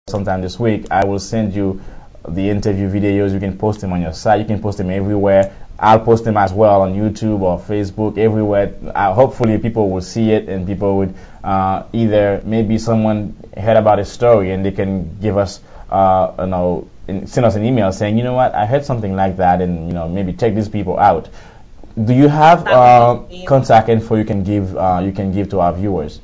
sometime this week, I will send you the interview videos. You can post them on your site. You can post them everywhere. I'll post them as well on YouTube or Facebook, everywhere. Hopefully people will see it, and people would either maybe someone heard about a story and they can give us, send us an email saying, you know what, I heard something like that, and maybe check these people out. Do you have contact info you can give to our viewers?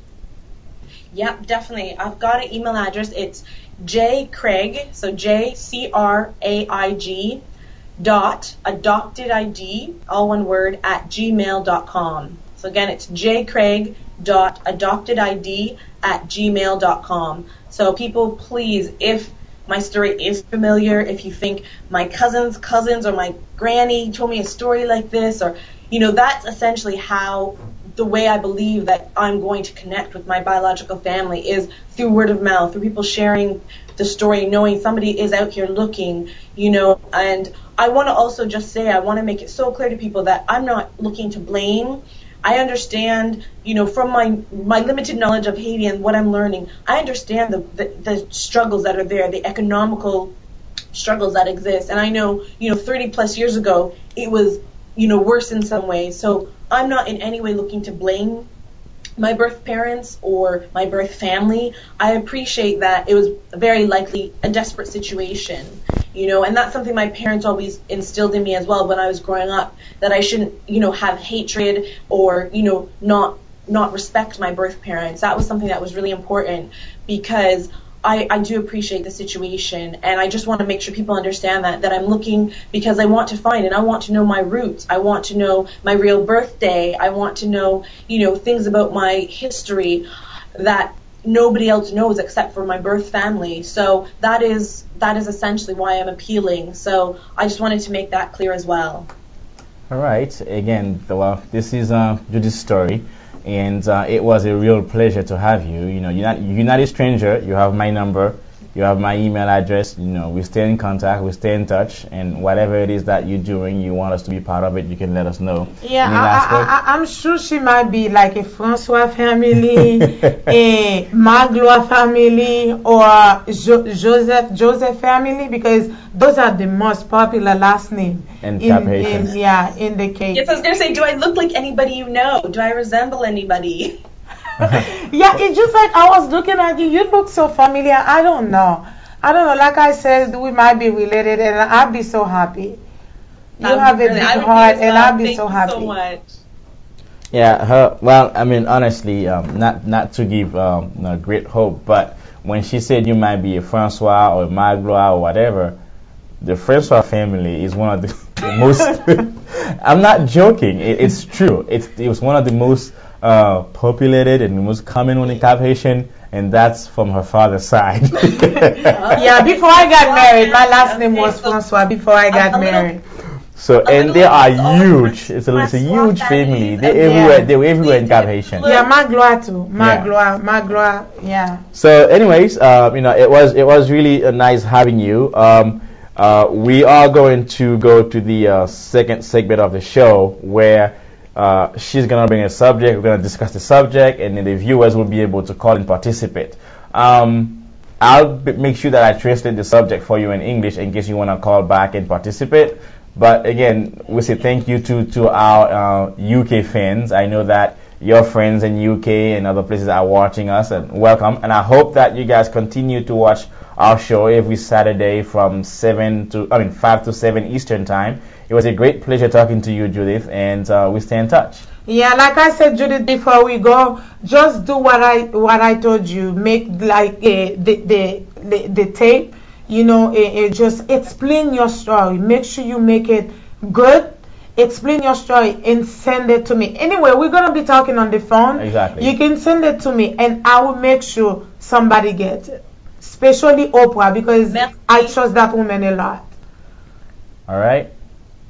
Yep, definitely. I've got an email address. It's jcraig, so JCRAIG .adoptedid, all one word, at gmail.com. So again, it's jcraig.adoptedid@gmail.com. So people, please, if my story is familiar, if you think my cousin's cousins or my granny told me a story like this, or that's essentially how the way I believe that I'm going to connect with my biological family is through word of mouth, through people sharing the story, knowing somebody is out here looking, and I want to also just say, I want to make it so clear to people that I'm not looking to blame. I understand, from my limited knowledge of Haiti and what I'm learning, I understand the struggles that are there, the economical struggles that exist. And I know, 30 plus years ago, it was, worse in some ways. So I'm not in any way looking to blame my birth parents or my birth family. I appreciate that it was very likely a desperate situation, and that's something my parents always instilled in me as well when I was growing up, that I shouldn't, have hatred or, not respect my birth parents. That was something that was really important, because I do appreciate the situation, and I just want to make sure people understand that I'm looking because I want to find, and I want to know my roots. I want to know my real birthday. I want to know, things about my history that nobody else knows except for my birth family. So that is essentially why I'm appealing. So I just wanted to make that clear as well. All right. Again, well, this is Judy's story. And it was a real pleasure to have you. You're not a stranger. You have my number. You have my email address. We stay in contact. We stay in touch. And whatever it is that you're doing, you want us to be part of it, you can let us know. Yeah, I'm sure she might be like a Francois family, a Magloire family, or Joseph family, because those are the most popular last name in the case. Yes, I was going to say, do I look like anybody you know? Do I resemble anybody? Yeah, it's just like I was looking at you. You look so familiar. I don't know. Like I said, we might be related, and I'd be so happy. You have a big heart, and I'd be so happy. Thank you so much. Yeah, honestly, not to give great hope, but when she said you might be a Francois or a Magloire or whatever, the Francois family is one of the most. I'm not joking. It's true. It was one of the most populated and the most common one in Cap Haitian, and that's from her father's side. Yeah, before I got married, my last name was Francois. Before I got married. So, and they are huge. It's a huge family. They were everywhere in Cap Haitian. Yeah, Magloire too. Magloire. Yeah. So, anyways, it was really nice having you. We are going to go to the second segment of the show where she's going to bring a subject. We're going to discuss the subject, and then the viewers will be able to call and participate. I'll make sure that I translate the subject for you in English in case you want to call back and participate. But again, we say thank you to our UK fans. I know that your friends in UK and other places are watching us, and welcome. And I hope that you guys continue to watch our show every Saturday from 5 to 7 Eastern time. It was a great pleasure talking to you, Judith, and we stay in touch. Yeah, like I said, Judith, before we go, just do what I told you. Make like the tape. Just explain your story. Make sure you make it good. Explain your story and send it to me. Anyway, we're going to be talking on the phone. Exactly. You can send it to me, and I will make sure somebody gets it. Especially Oprah, because I trust that woman a lot. All right.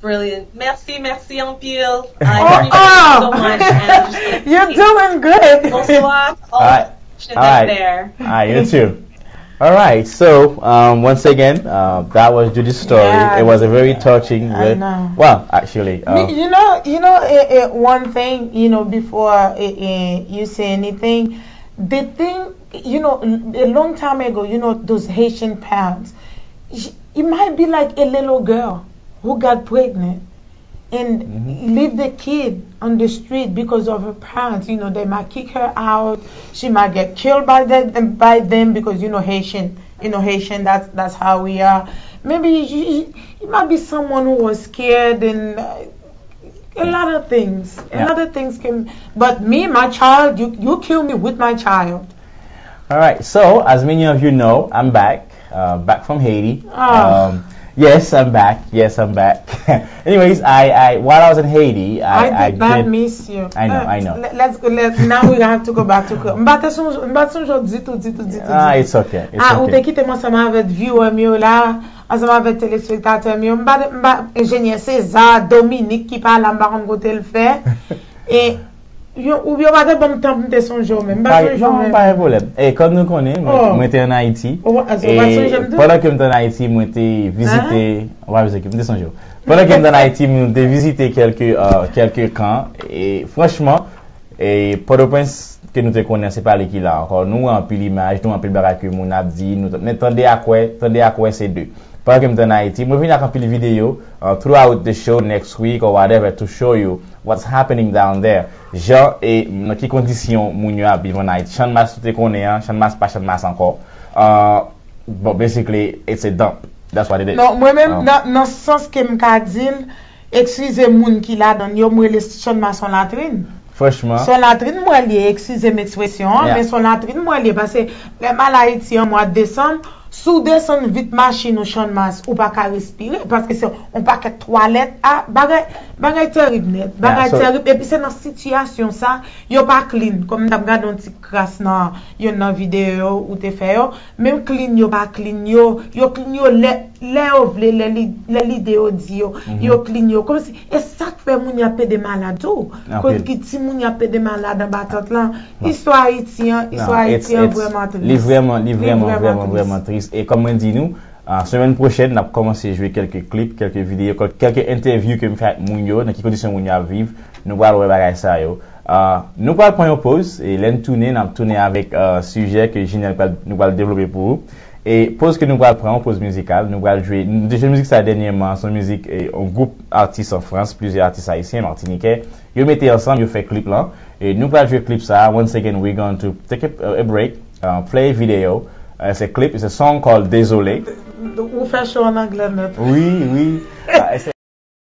Brilliant. Merci en pile. I appreciate you so much. And you're doing good. Bonsoir. All right. There. All right, you too. All right, so once again, that was Judy's story. Yeah, it was a very touching. Well, actually, one thing, before you say anything, the thing you know, a long time ago, you know, those Haitian parents, it might be like a little girl who got pregnant and leave the kid on the street because of her parents. You know, they might kick her out. She might get killed by them because, you know, Haitian, that's how we are. Maybe it might be someone who was scared and a lot of things. A lot of things can. But me, my child, you kill me with my child. All right. So, as many of you know, I'm back from Haiti. Oh. Yes, I'm back. Anyways, I while I was in Haiti, I did not miss you. I know. Let's go. Now we have to go back to It's okay. Ou te kite moi ensemble avec viewer mieux là, ensemble avec téléspectateurs mieux. M'ba ingénieur César, Dominique qui parle en baron côté le fait. Et ou bien pas de bon temps pour te songer même. Pas de problème. Et comme nous connaissons, moi j'étais en Haïti. Et pendant que j'étais en Haïti, moi j'étais visité, on va dire que j'étais songer. Pendant que j'étais en Haïti, j'ai visité quelques camps et franchement, et Port-au-Prince que nous te connaissons, c'est pas l'équipe là encore. Nous en pile l'image, nous en pile baraque que mon a dit, nous attendez à quoi c'est deux. Pendant que j'étais en Haïti, moi venir à pile vidéo throughout the show next week or whatever to show you what's happening down there. Genre, et dans quelles conditions moun yo a vivre en Haïti. Chan mas tout te connaît, chan mas pas chan mas encore. But basically, it's a dump. That's what it is. Non, moi-même, dans ce sens que m'ka dit, excusez moun qui là dans yo moi les chan mas son latrine. Franchement. Son latrine moi lié, excusez m'expression, mais son latrine moi lié parce que les mal Haïti en mois de décembre, sous descendre vite machine au champ de masse ou pas qu'à respirer parce que c'est on pas que toilette bagay terrible net terrible et puis c'est dans situation ça yo pas clean comme t'as regardé un petit crasse dans vidéo ou te fait même clean yo pas clean yo clean yo les vidéos dit yo clean yo comme si et ça fait moun y a peu de malades tout quand qui ti moun y a peu de malades en batante là histoire haïtien vraiment triste vraiment triste. Et comme on dit nous, semaine prochaine, on a commencé à jouer quelques clips, quelques vidéos, quelques interviews que nous faisons avec Mounio, dans quelles conditions Mounio à vivre. Nous allons voir ça. Nous allons prendre une pause et l'en tourner, nous allons tourner avec un sujet que Ginelle nous allons développer pour vous. Et pause que nous allons prendre, pause musicale, nous allons jouer. Déjà musique ça dernièrement, son musique et un groupe artiste en France, plusieurs artistes haïtiens, martiniquais. Ils mettaient ensemble, ils fait clip là. Et nous allons jouer clip ça. Once again, we're going to take a break, play a video. It's a clip, it's a song called Désolé. Ou fait chaud en anglais, Oui.